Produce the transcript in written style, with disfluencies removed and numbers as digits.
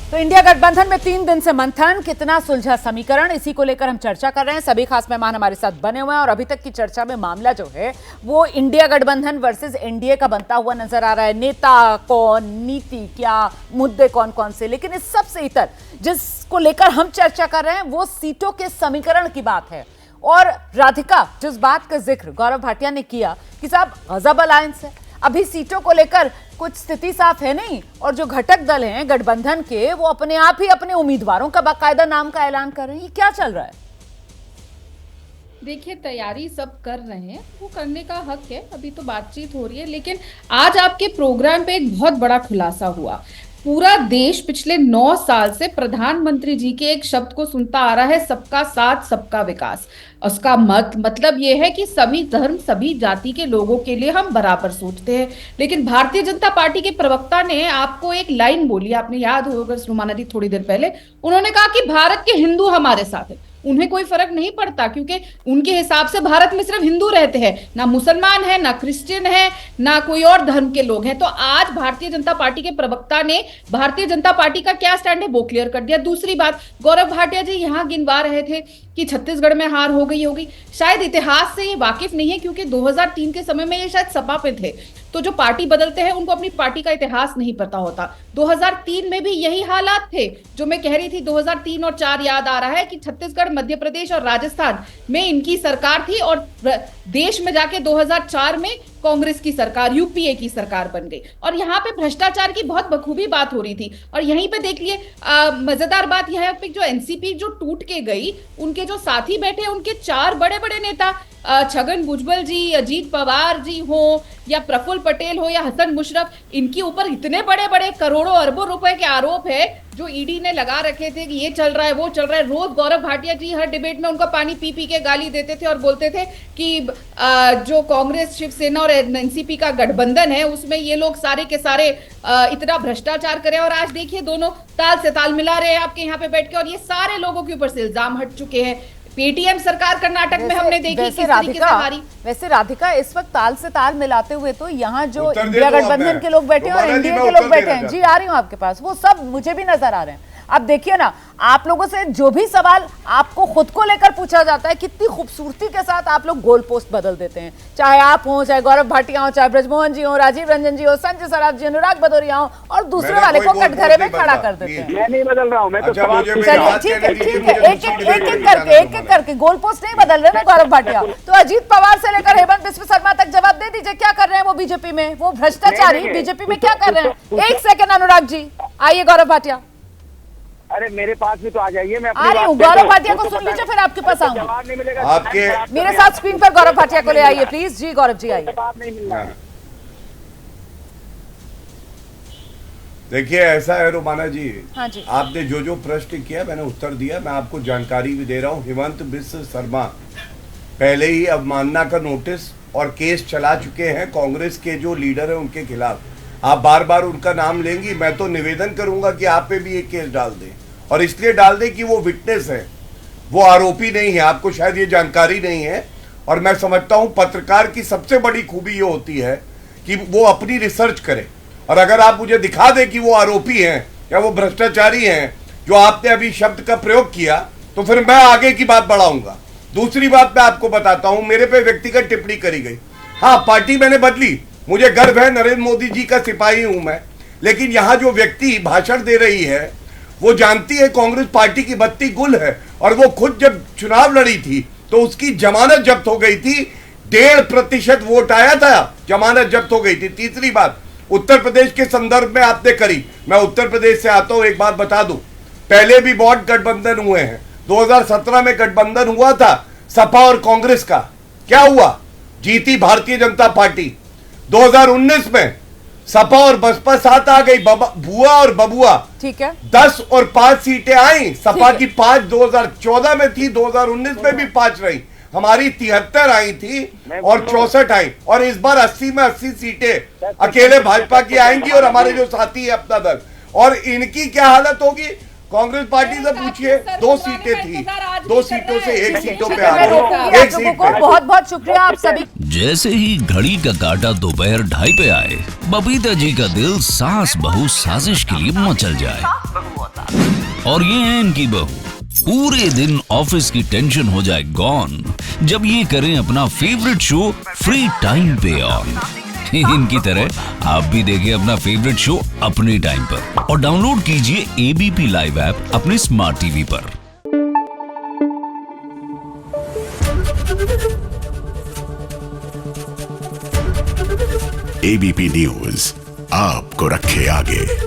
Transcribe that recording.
तो इंडिया गठबंधन में 3 दिन से मंथन, कितना सुलझा समीकरण, इसी को लेकर हम चर्चा कर रहे हैं। सभी खास मेहमान हमारे साथ बने हुए हैं और अभी तक की चर्चा में मामला जो है वो इंडिया गठबंधन वर्सेस एनडीए का बनता हुआ नजर आ रहा है। नेता कौन, नीति क्या, मुद्दे कौन कौन से, लेकिन इस सबसे इतर जिसको लेकर हम चर्चा कर रहे हैं वो सीटों के समीकरण की बात है। और राधिका, जिस बात का जिक्र गौरव भाटिया ने किया कि साहब गजब अलायंस है, अभी सीटों को लेकर कुछ स्थिति साफ है नहीं, और जो घटक दल हैं गठबंधन के वो अपने आप ही अपने उम्मीदवारों का बाकायदा नाम का ऐलान कर रहे हैं। ये क्या चल रहा है? देखिए, तैयारी सब कर रहे हैं, वो करने का हक है, अभी तो बातचीत हो रही है। लेकिन आज आपके प्रोग्राम पे एक बहुत बड़ा खुलासा हुआ। पूरा देश पिछले 9 साल से प्रधानमंत्री जी के एक शब्द को सुनता आ रहा है, सबका साथ सबका विकास। उसका मतलब ये है कि सभी धर्म सभी जाति के लोगों के लिए हम बराबर सोचते हैं। लेकिन भारतीय जनता पार्टी के प्रवक्ता ने आपको एक लाइन बोली, आपने याद होगा सुमाना दी, थोड़ी देर पहले उन्होंने कहा कि भारत के हिंदू हमारे साथ है। उन्हें कोई फर्क नहीं पड़ता, क्योंकि उनके हिसाब से भारत में सिर्फ हिंदू रहते हैं, ना मुसलमान है, ना क्रिश्चियन है, ना कोई और धर्म के लोग हैं। तो आज भारतीय जनता पार्टी के प्रवक्ता ने भारतीय जनता पार्टी का क्या स्टैंड है वो क्लियर कर दिया। दूसरी बात, गौरव भाटिया जी यहां गिनवा रहे थे कि छत्तीसगढ़ में हार हो गई होगी। शायद इतिहास से ये वाकिफ नहीं है, क्योंकि 2003 के समय में ये शायद सपा पे थे। तो जो पार्टी बदलते हैं उनको अपनी पार्टी का इतिहास नहीं पता होता। 2003 में भी यही हालात थे जो मैं कह रही थी। 2003 और 4 याद आ रहा है कि छत्तीसगढ़, मध्य प्रदेश और राजस्थान में इनकी सरकार थी, और देश में जाके 2004 में कांग्रेस की सरकार, यूपीए की सरकार बन गई। और यहाँ पे भ्रष्टाचार की बहुत बखूबी बात हो रही थी। और यहीं पे देख लिए मजेदार बात यह है कि जो एनसीपी जो टूट के गई, उनके जो साथी बैठे उनके 4 बड़े बड़े नेता, छगन भुजबल जी, अजीत पवार जी हो या प्रफुल्ल पटेल हो या हसन मुशर्रफ, इनके ऊपर इतने बड़े बड़े करोड़ों अरबों रुपए के आरोप है जो ईडी ने लगा रखे थे कि ये चल रहा है वो चल रहा है। रोज गौरव भाटिया जी हर डिबेट में उनका पानी पी पी के गाली देते थे और बोलते थे कि जो कांग्रेस, शिवसेना और एनसीपी का गठबंधन है उसमें ये लोग सारे के सारे इतना भ्रष्टाचार करें। और आज देखिए दोनों ताल से ताल मिला रहे हैं आपके यहाँ पे बैठ के, और ये सारे लोगों के ऊपर से इल्जाम हट चुके हैं। पेटीएम सरकार कर्नाटक में हमने देखी किस तरीके से हारी। वैसे राधिका, इस वक्त ताल से ताल मिलाते हुए तो यहाँ जो इंडिया गठबंधन के लोग बैठे हैं और एनडीए के लोग बैठे हैं, जी आ रही हूँ आपके पास, वो सब मुझे भी नजर आ रहे हैं। अब देखिए ना, आप लोगों से जो भी सवाल आपको खुद को लेकर पूछा जाता है, कितनी खूबसूरती के साथ आप लोग गोल पोस्ट बदल देते हैं। चाहे आप हो, चाहे गौरव भाटिया हो, चाहे ब्रजमोहन जी हो, राजीव रंजन जी हो, संजय सराफ जी, अनुराग भदौरिया हो, और दूसरे वाले को कटघरे में खड़ा कर देते हैं। मैं नहीं बदल रहा हूँ, मैं तो चलिए ठीक है, एक एक करके गोल पोस्ट नहीं बदल रहे ना गौरव भाटिया। तो अजीत पवार से लेकर हेमंत बिस्व शर्मा तक जवाब दे दीजिए, क्या कर रहे हैं वो बीजेपी में, वो भ्रष्टाचारी बीजेपी में क्या कर रहे हैं? 1 सेकंड अनुराग जी, आइए गौरव भाटिया। अरे मेरे पास भी तो आ जाइए, मैं आ रही हूँ। गौरव भाटिया को सुन लीजिए, फिर आपके पास आऊंगी। जवाब नहीं मिलेगा आपके मेरे साथ स्क्रीन पर गौरव भाटिया को ले आइए प्लीज। जी गौरव जी आइए। जवाब नहीं मिल रहा है। देखिए, ऐसा है रोमाना जी, हाँ जी, आपने जो जो प्रश्न किया मैंने उत्तर दिया। मैं आपको जानकारी भी दे रहा हूँ। हेमंत बिस्व शर्मा पहले ही अवमानना का नोटिस और केस चला चुके हैं कांग्रेस के जो लीडर हैं उनके खिलाफ। आप बार बार उनका नाम लेंगी, मैं तो निवेदन करूंगा कि आप पे भी एक केस डाल दें, और इसलिए डाल दें कि वो विटनेस है, वो आरोपी नहीं है। आपको शायद ये जानकारी नहीं है, और मैं समझता हूं पत्रकार की सबसे बड़ी खूबी ये होती है कि वो अपनी रिसर्च करे, और अगर आप मुझे दिखा दें कि वो आरोपी हैं या वो भ्रष्टाचारी हैं जो आपने अभी शब्द का प्रयोग किया, तो फिर मैं आगे की बात बढ़ाऊंगा। दूसरी बात मैं आपको बताता हूं, मेरे पे व्यक्तिगत टिप्पणी करी गई। हाँ, पार्टी मैंने बदली, मुझे गर्व है, नरेंद्र मोदी जी का सिपाही हूं मैं, लेकिन यहां जो व्यक्ति भाषण दे रही है वो जानती है कांग्रेस पार्टी की बत्ती गुल है, और वो खुद जब चुनाव लड़ी थी तो उसकी जमानत जब्त हो गई थी। 1.5% वोट आया था, जमानत जब्त हो गई थी। तीसरी बात, उत्तर प्रदेश के संदर्भ में आपने करी, मैं उत्तर प्रदेश से आता हूं, एक बात बता दूं, पहले भी बहुत गठबंधन हुए हैं। 2017 में गठबंधन हुआ था सपा और कांग्रेस का, क्या हुआ? जीती भारतीय जनता पार्टी। 2019 में सपा और बसपा साथ आ गई, बुआ और बबुआ, ठीक है, 10 और 5 सीटें आई। सपा की 5 2014 में थी, 2019 में भी 5 रही, हमारी 73 आई थी और 64 आई, और इस बार 80 में 80 सीटें अकेले भाजपा की आएंगी और हमारे जो साथी है अपना दल। और इनकी क्या हालत होगी? कांग्रेस पार्टी से पूछिए, 2 सीटें थी, 2 सीटों से 1 सीटों पे आ गई, 1 सीट पे। बहुत बहुत शुक्रिया आप सभी। जैसे ही घड़ी का काटा दोपहर 2:30 पे आए, बबीता जी का दिल सास बहू साजिश के लिए मचल जाए। और ये है इनकी बहू, पूरे दिन ऑफिस की टेंशन हो जाए गॉन जब ये करें अपना फेवरेट शो फ्री टाइम पे ऑन। इनकी तरह आप भी देखें अपना फेवरेट शो अपने टाइम पर और डाउनलोड कीजिए एबीपी लाइव ऐप अपने स्मार्ट टीवी पर। एबीपी न्यूज आपको रखे आगे।